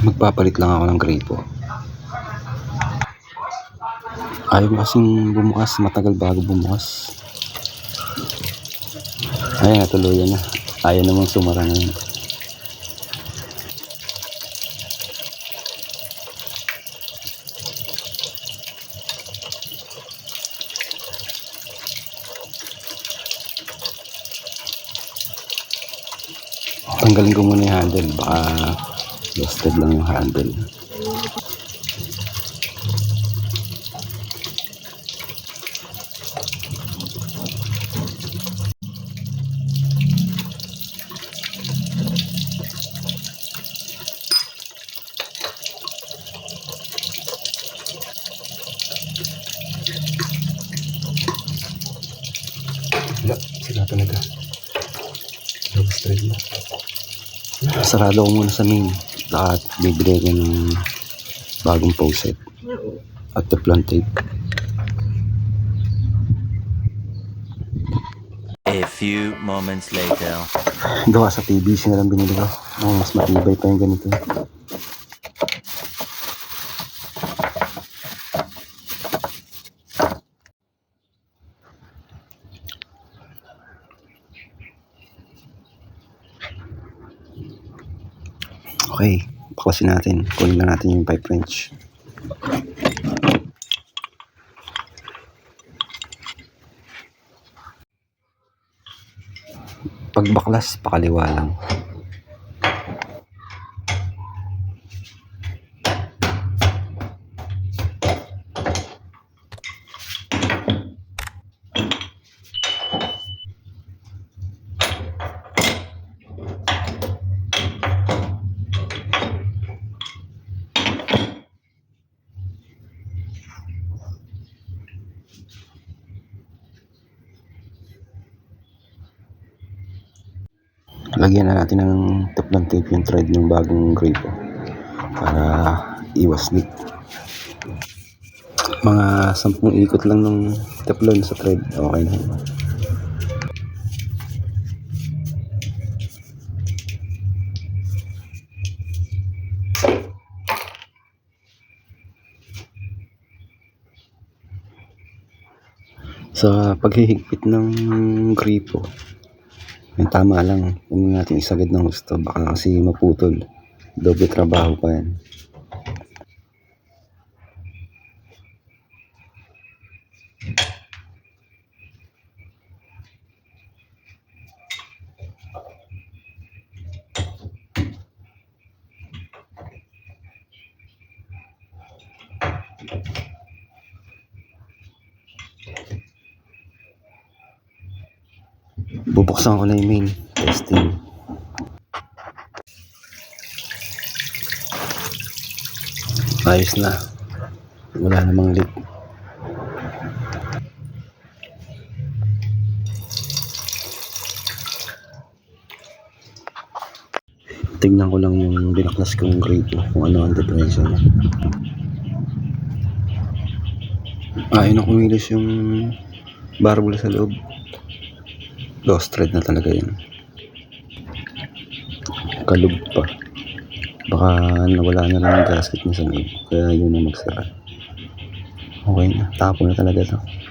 Magpapalit lang ako ng gripo. Ayaw mo kasing bumukas, matagal bago bumukas. Ayan, natuluyan na. Ayaw namang sumara ngayon. Tanggalin ko muna yung handle, baka busted lang yung handle. Sila talaga. Busted na. Sarado ko muna sa main at bibili ko ng bagong poset at teflon tape. A few moments later. Gawa sa PVC na lang binili ko. Mas matibay pa yung ganito. Okay, baklasin natin. Kunin lang natin yung pipe wrench. Pagbaklas, pakaliwa lang. Lagyan na natin ng teflon tape yung thread ng bagong gripo para iwas leak. Mga 10 ikot lang ng teflon sa thread, okay na. Sa paghihigpit ng gripo, yung tama lang, huwag natin isagad ng gusto, baka kasi maputol. Doble trabaho pa yan. Bubuksan ko na yung main testing. Ayos na, wala namang leak. Tignan ko lang yung binaklas kong gripo kung ano ang diferensya niya. Ayun na kumilos yung barbula sa loob. Lost thread na talaga yun. Kalub pa. Baka nawala na lang yung gasket niya sa loob. Kaya yun na magsara. Okay na. Tapo na talaga to.